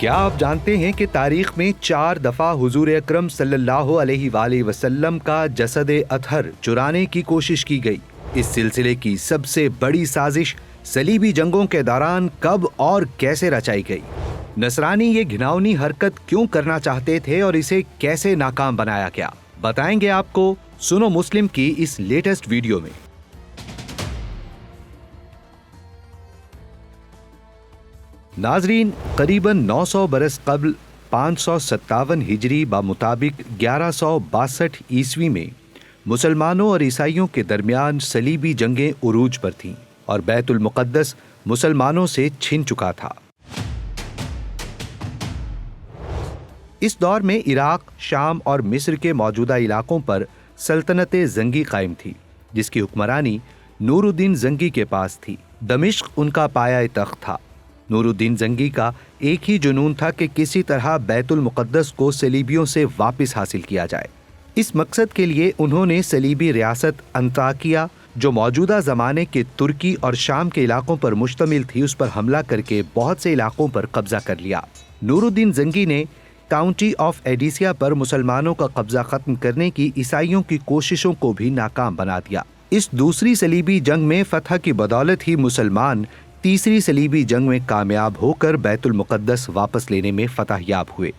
کیا آپ جانتے ہیں کہ تاریخ میں 4 دفعہ حضور اکرم صلی اللہ علیہ وآلہ وسلم کا جسد اطہر چرانے کی کوشش کی گئی؟ اس سلسلے کی سب سے بڑی سازش صلیبی جنگوں کے دوران کب اور کیسے رچائی گئی؟ نصرانی یہ گھناؤنی حرکت کیوں کرنا چاہتے تھے اور اسے کیسے ناکام بنایا گیا؟ بتائیں گے آپ کو سنو مسلم کی اس لیٹسٹ ویڈیو میں۔ ناظرین، قریباً 900 برس قبل 557 ہجری بمطابق 1162 عیسوی میں مسلمانوں اور عیسائیوں کے درمیان صلیبی جنگیں عروج پر تھیں اور بیت المقدس مسلمانوں سے چھن چکا تھا۔ اس دور میں عراق، شام اور مصر کے موجودہ علاقوں پر سلطنت زنگی قائم تھی، جس کی حکمرانی نور الدین زنگی کے پاس تھی۔ دمشق ان کا پایہ تخت تھا۔ نور الدین زنگی کا ایک ہی جنون تھا کہ کسی طرح بیت المقدس کو صلیبیوں سے واپس حاصل کیا جائے۔ اس مقصد کے لیے انہوں نے صلیبی ریاست انطاکیہ، جو موجودہ زمانے کے ترکی اور شام کے علاقوں پر مشتمل تھی، اس پر حملہ کر کے بہت سے علاقوں پر قبضہ کر لیا۔ نور الدین زنگی نے کاؤنٹی آف ایڈیسیا پر مسلمانوں کا قبضہ ختم کرنے کی عیسائیوں کی کوششوں کو بھی ناکام بنا دیا۔ اس دوسری صلیبی جنگ میں فتح کی بدولت ہی مسلمان تیسری صلیبی جنگ میں کامیاب ہو کر بیت المقدس واپس لینے میں فتح یاب ہوئے۔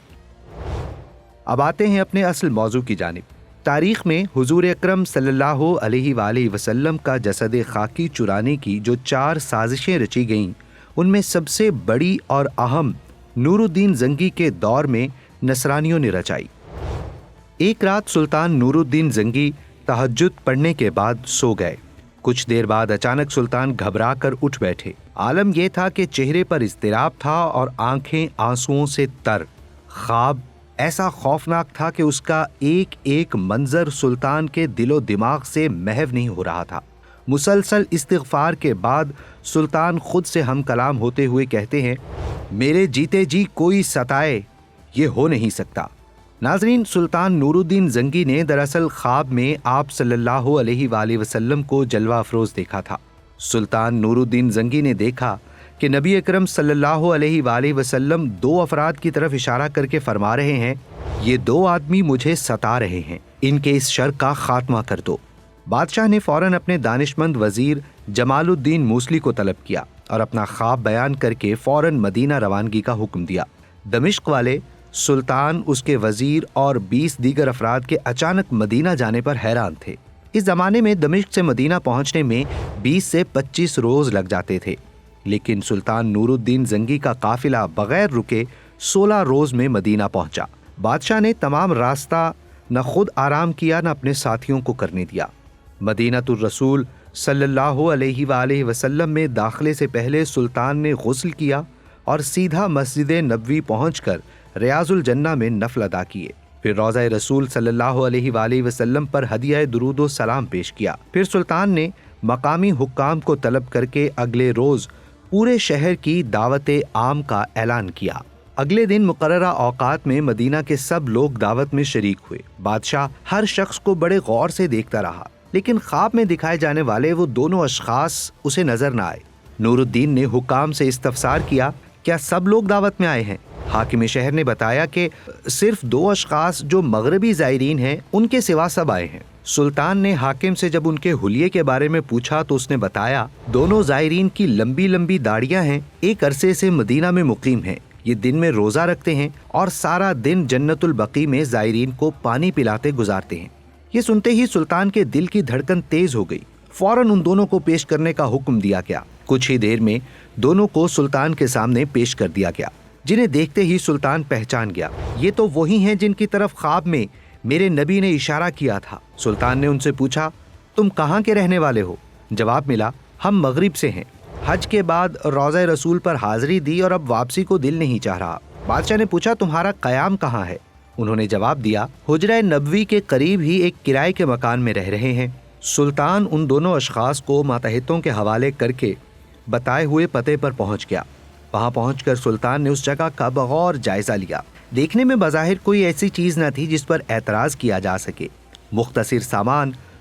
اب آتے ہیں اپنے اصل موضوع کی جانب۔ تاریخ میں حضور اکرم صلی اللہ علیہ وآلہ وسلم کا جسد خاکی چرانے کی جو 4 سازشیں رچی گئیں، ان میں سب سے بڑی اور اہم نور الدین زنگی کے دور میں نصرانیوں نے رچائی۔ ایک رات سلطان نور الدین زنگی تہجد پڑھنے کے بعد سو گئے۔ کچھ دیر بعد اچانک سلطان گھبرا کر اٹھ بیٹھے۔ عالم یہ تھا کہ چہرے پر اضطراب تھا اور آنکھیں آنسوؤں سے تر۔ خواب ایسا خوفناک تھا کہ اس کا ایک ایک منظر سلطان کے دل و دماغ سے محو نہیں ہو رہا تھا۔ مسلسل استغفار کے بعد سلطان خود سے ہم کلام ہوتے ہوئے کہتے ہیں، میرے جیتے جی کوئی ستائے، یہ ہو نہیں سکتا۔ ناظرین، سلطان نور الدین زنگی نے دراصل خواب میں آپ صلی اللہ علیہ وآلہ وسلم کو جلوہ افروز دیکھا تھا۔ سلطان نور الدین زنگی نے دیکھا کہ نبی اکرم صلی اللہ علیہ وآلہ وسلم 2 افراد کی طرف اشارہ کر کے فرما رہے ہیں، یہ 2 آدمی مجھے ستا رہے ہیں، ان کے اس شر کا خاتمہ کر دو۔ بادشاہ نے فوراً اپنے دانشمند وزیر جمال الدین موصلی کو طلب کیا اور اپنا خواب بیان کر کے فوراً مدینہ روانگی کا حکم دیا۔ دمشق والے سلطان، اس کے وزیر اور 20 دیگر افراد کے اچانک مدینہ جانے پر حیران تھے۔ اس زمانے میں دمشق سے مدینہ پہنچنے میں 20 سے 25 روز لگ جاتے تھے، لیکن سلطان نور الدین زنگی کا قافلہ بغیر رکے 16 روز میں مدینہ پہنچا۔ بادشاہ نے تمام راستہ نہ خود آرام کیا نہ اپنے ساتھیوں کو کرنے دیا۔ مدینۃ الرسول صلی اللہ علیہ وآلہ وسلم میں داخلے سے پہلے سلطان نے غسل کیا اور سیدھا مسجد نبوی پہنچ کر ریاض الجنہ میں نفل ادا کیے۔ پھر روضہ رسول صلی اللہ علیہ وآلہ وسلم پر ہدیہ درود و سلام پیش کیا۔ پھر سلطان نے مقامی حکام کو طلب کر کے اگلے روز پورے شہر کی دعوت عام کا اعلان کیا۔ اگلے دن مقررہ اوقات میں مدینہ کے سب لوگ دعوت میں شریک ہوئے۔ بادشاہ ہر شخص کو بڑے غور سے دیکھتا رہا، لیکن خواب میں دکھائے جانے والے وہ دونوں اشخاص اسے نظر نہ آئے۔ نور الدین نے حکام سے استفسار کیا، کیا سب لوگ دعوت میں آئے ہیں؟ حاکم شہر نے بتایا کہ صرف 2 اشخاص جو مغربی زائرین ہیں، ان کے سوا سب آئے ہیں۔ سلطان نے حاکم سے جب ان کے حلیے کے بارے میں پوچھا تو اس نے بتایا، دونوں زائرین کی لمبی لمبی داڑیاں ہیں، ایک عرصے سے مدینہ میں مقیم ہیں، یہ دن میں روزہ رکھتے ہیں اور سارا دن جنت البقیع میں زائرین کو پانی پلاتے گزارتے ہیں۔ یہ سنتے ہی سلطان کے دل کی دھڑکن تیز ہو گئی۔ فوراً ان دونوں کو پیش کرنے کا حکم دیا گیا۔ کچھ ہی دیر میں دونوں کو سلطان کے سامنے پیش کر دیا گیا، جنہیں دیکھتے ہی سلطان پہچان گیا، یہ تو وہی ہیں جن کی طرف خواب میں میرے نبی نے اشارہ کیا تھا۔ سلطان نے ان سے پوچھا، تم کہاں کے رہنے والے ہو؟ جواب ملا، ہم مغرب سے ہیں، حج کے بعد روضہ رسول پر حاضری دی اور اب واپسی کو دل نہیں چاہ رہا۔ بادشاہ نے پوچھا، تمہارا قیام کہاں ہے؟ انہوں نے جواب دیا، حجرہ نبوی کے قریب ہی ایک کرائے کے مکان میں رہ رہے ہیں۔ سلطان ان دونوں اشخاص کو ماتحتوں کے حوالے کر کے بتائے ہوئے پتے پر پہنچ گیا۔ وہاں پہنچ کر سلطان نے اس جگہ کا بغور جائزہ لیا۔ دیکھنے میں بظاہر کوئی ایسی چیز نہ تھی جس پر اعتراض کیا جا سکے۔ مختصر سامان